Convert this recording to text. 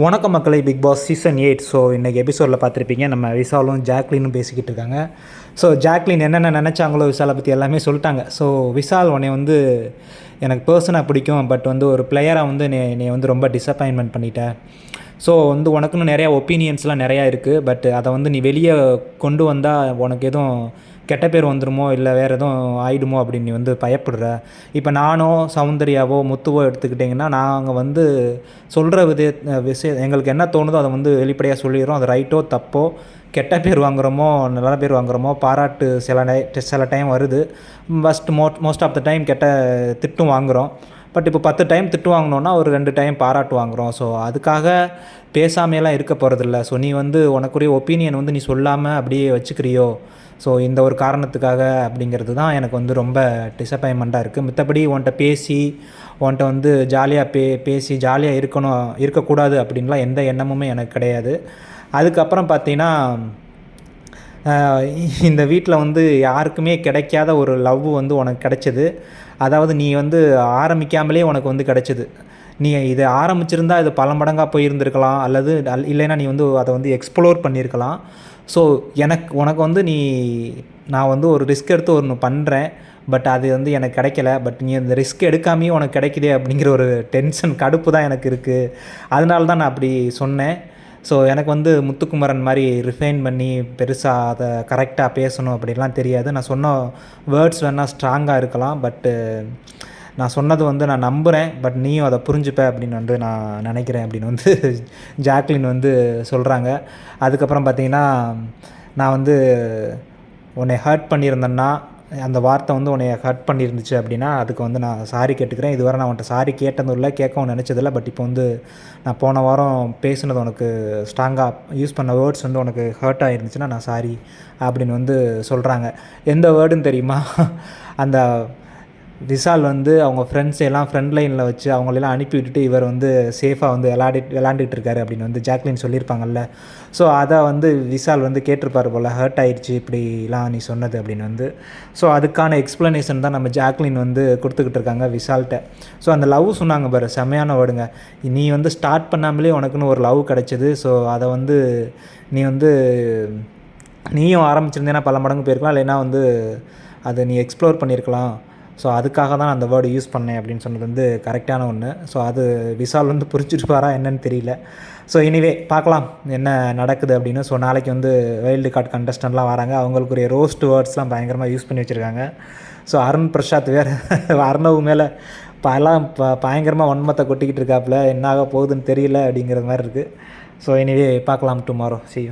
வணக்கம் மக்களை, big Boss season 8. So இன்றைக்கி எபிசோடில் பார்த்துருப்பீங்க, நம்ம விசாலும் ஜாக்லினும் பேசிக்கிட்டு இருக்காங்க. ஸோ ஜாக்லின் என்னென்ன நினச்சாங்களோ விசாலை பற்றி எல்லாமே சொல்லிட்டாங்க. ஸோ விசால் உன்னை வந்து எனக்கு பர்சனாக பிடிக்கும், பட் வந்து ஒரு பிளேயராக வந்து நீ வந்து ரொம்ப டிசப்பாயின்மெண்ட் பண்ணிட்டேன். ஸோ வந்து உனக்குன்னு நிறையா ஒப்பீனியன்ஸ்லாம் நிறையா இருக்குது, பட் அதை வந்து நீ வெளியே கொண்டு வந்தால் உனக்கு எதுவும் கெட்ட பேர் வந்துடுமோ இல்லை வேறு எதுவும் ஆகிடுமோ அப்படின்னு நீ வந்து பயப்படுற. இப்போ நானோ சௌந்தர்யாவோ முத்துவோ எடுத்துக்கிட்டிங்கன்னா, நாங்கள் வந்து சொல்கிற விஷயம் எங்களுக்கு என்ன தோணுதோ அதை வந்து வெளிப்படையாக சொல்லிடுறோம். அது ரைட்டோ தப்போ, கெட்ட பேர் வாங்குகிறோமோ நல்ல பேர் வாங்குகிறோமோ, பாராட்டு சில டைம் வருது. மோஸ்ட் ஆஃப் த டைம் கெட்ட திட்டும் வாங்குகிறோம். பட் இப்போ 10 டைம் திட்டு வாங்கினோன்னா ஒரு 2 டைம் பாராட்டு வாங்குகிறோம். ஸோ அதுக்காக பேசாமையெல்லாம் இருக்க போகிறதில்ல. ஸோ நீ வந்து உனக்குரிய ஒப்பீனியன் வந்து நீ சொல்லாமல் அப்படியே வச்சுக்கிறியோ, ஸோ இந்த ஒரு காரணத்துக்காக அப்படிங்கிறது தான் எனக்கு வந்து ரொம்ப டிசப்பாயின்மெண்ட்டாக இருக்குது. மற்றபடி உன்கிட்ட வந்து ஜாலியாக பேசி ஜாலியாக இருக்கக்கூடாது அப்படின்லாம் எந்த எண்ணமுமே எனக்கு கிடையாது. அதுக்கப்புறம் பார்த்தீங்கன்னா, இந்த வீட்டில் வந்து யாருக்குமே கிடைக்காத ஒரு லவ் வந்து உனக்கு கிடைச்சிது. அதாவது நீ வந்து ஆரம்பிக்காமலே உனக்கு வந்து கிடைச்சிது. நீ இதை ஆரம்பிச்சிருந்தா இது பல மடங்காக போயிருந்துருக்கலாம், அல்லது இல்லைன்னா நீ வந்து அதை வந்து எக்ஸ்ப்ளோர் பண்ணியிருக்கலாம். ஸோ உனக்கு வந்து நான் வந்து ஒரு ரிஸ்க் எடுத்து ஒன்று பண்ணுறேன், பட் அது வந்து எனக்கு கிடைக்கல. பட் நீ அந்த ரிஸ்க் எடுக்காமையும் உனக்கு கிடைக்குதே அப்படிங்கிற ஒரு டென்ஷன், கடுப்பு தான் எனக்கு இருக்குது. அதனால தான் நான் அப்படி சொன்னேன். ஸோ எனக்கு வந்து முத்துக்குமரன் மாதிரி ரிஃபைன் பண்ணி பெருசாக அதை கரெக்டாக பேசணும் அப்படின்லாம் தெரியாது. நான் சொன்ன வேர்ட்ஸ் வேணால் ஸ்ட்ராங்காக இருக்கலாம், பட்டு நான் சொன்னது வந்து நான் நம்புகிறேன், பட் நீயும் அதை புரிஞ்சுப்ப அப்படின்னு வந்து நான் நினைக்கிறேன் அப்படின்னு வந்து ஜாக்லின் வந்து சொல்கிறாங்க. அதுக்கப்புறம் பார்த்திங்கன்னா, நான் வந்து உன்னை ஹர்ட் பண்ணியிருந்தேன்னா, அந்த வார்த்தை வந்து உன்னை ஹர்ட் பண்ணியிருந்துச்சு அப்படின்னா அதுக்கு வந்து நான் சாரி கேட்டுக்கிறேன். இதுவரை நான் உன்ட்ட சாரி கேட்டதும் இல்லை, கேட்கவும் நினச்சதில்லை. பட் இப்போ வந்து நான் போன வாரம் பேசுனது உனக்கு ஸ்ட்ராங்காக யூஸ் பண்ண வேர்ட்ஸ் வந்து உனக்கு ஹர்ட் ஆகிருந்துச்சுன்னா நான் சாரி அப்படின்னு வந்து சொல்கிறாங்க. எந்த வேர்டுன்னு தெரியுமா? அந்த விசால் வந்து அவங்க ஃப்ரெண்ட்ஸெல்லாம் ஃப்ரெண்ட் லைனில் வச்சு அவங்களெல்லாம் அனுப்பி விட்டுட்டு இவர் வந்து சேஃபாக வந்து விளாண்டுட்டு இருக்காரு அப்படின்னு வந்து ஜாக்லின் சொல்லியிருப்பாங்கல்ல. ஸோ அதை வந்து விசால் வந்து கேட்டிருப்பார் போல், ஹர்ட் ஆயிடுச்சு இப்படிலாம் நீ சொன்னது அப்படின்னு வந்து. ஸோ அதுக்கான எக்ஸ்ப்ளனேஷன் தான் நம்ம ஜாக்லின் வந்து கொடுத்துக்கிட்டு இருக்காங்க விசால்கிட்ட. ஸோ அந்த லவ் சொன்னாங்க பாரு, செம்மையான வேர்டுங்க. நீ வந்து ஸ்டார்ட் பண்ணாமலே உனக்குன்னு ஒரு லவ் கிடச்சிது. ஸோ அதை வந்து நீயும் ஆரம்பிச்சிருந்தேன்னா பல மடங்கு போயிருக்கலாம், இல்லைன்னா வந்து அதை நீ எக்ஸ்ப்ளோர் பண்ணியிருக்கலாம். ஸோ அதுக்காக தான் அந்த வேர்டு யூஸ் பண்ணேன் அப்படின்னு சொன்னது வந்து கரெக்டான ஒன்று. ஸோ அது விசால் வந்து புரிஞ்சுட்டுப்பாரா என்னன்னு தெரியல. ஸோ எனிவே பார்க்கலாம் என்ன நடக்குது அப்படின்னு. ஸோ நாளைக்கு வந்து வைல்டு கார்டு கண்டஸ்டன்ட்லாம் வராங்க. அவங்களுக்குரிய ரோஸ்ட் வேர்ட்ஸ்லாம் பயங்கரமாக யூஸ் பண்ணி வச்சுருக்காங்க. ஸோ அருண் பிரசாத் வேறு அர்ணவ் மேலே பயங்கரமாக வன்மத்தை கொட்டிக்கிட்டு இருக்காப்புல. என்ன ஆக போகுதுன்னு தெரியல அப்படிங்கிற மாதிரி இருக்குது. ஸோ எனிவே பார்க்கலாம் டுமாரோ. See you.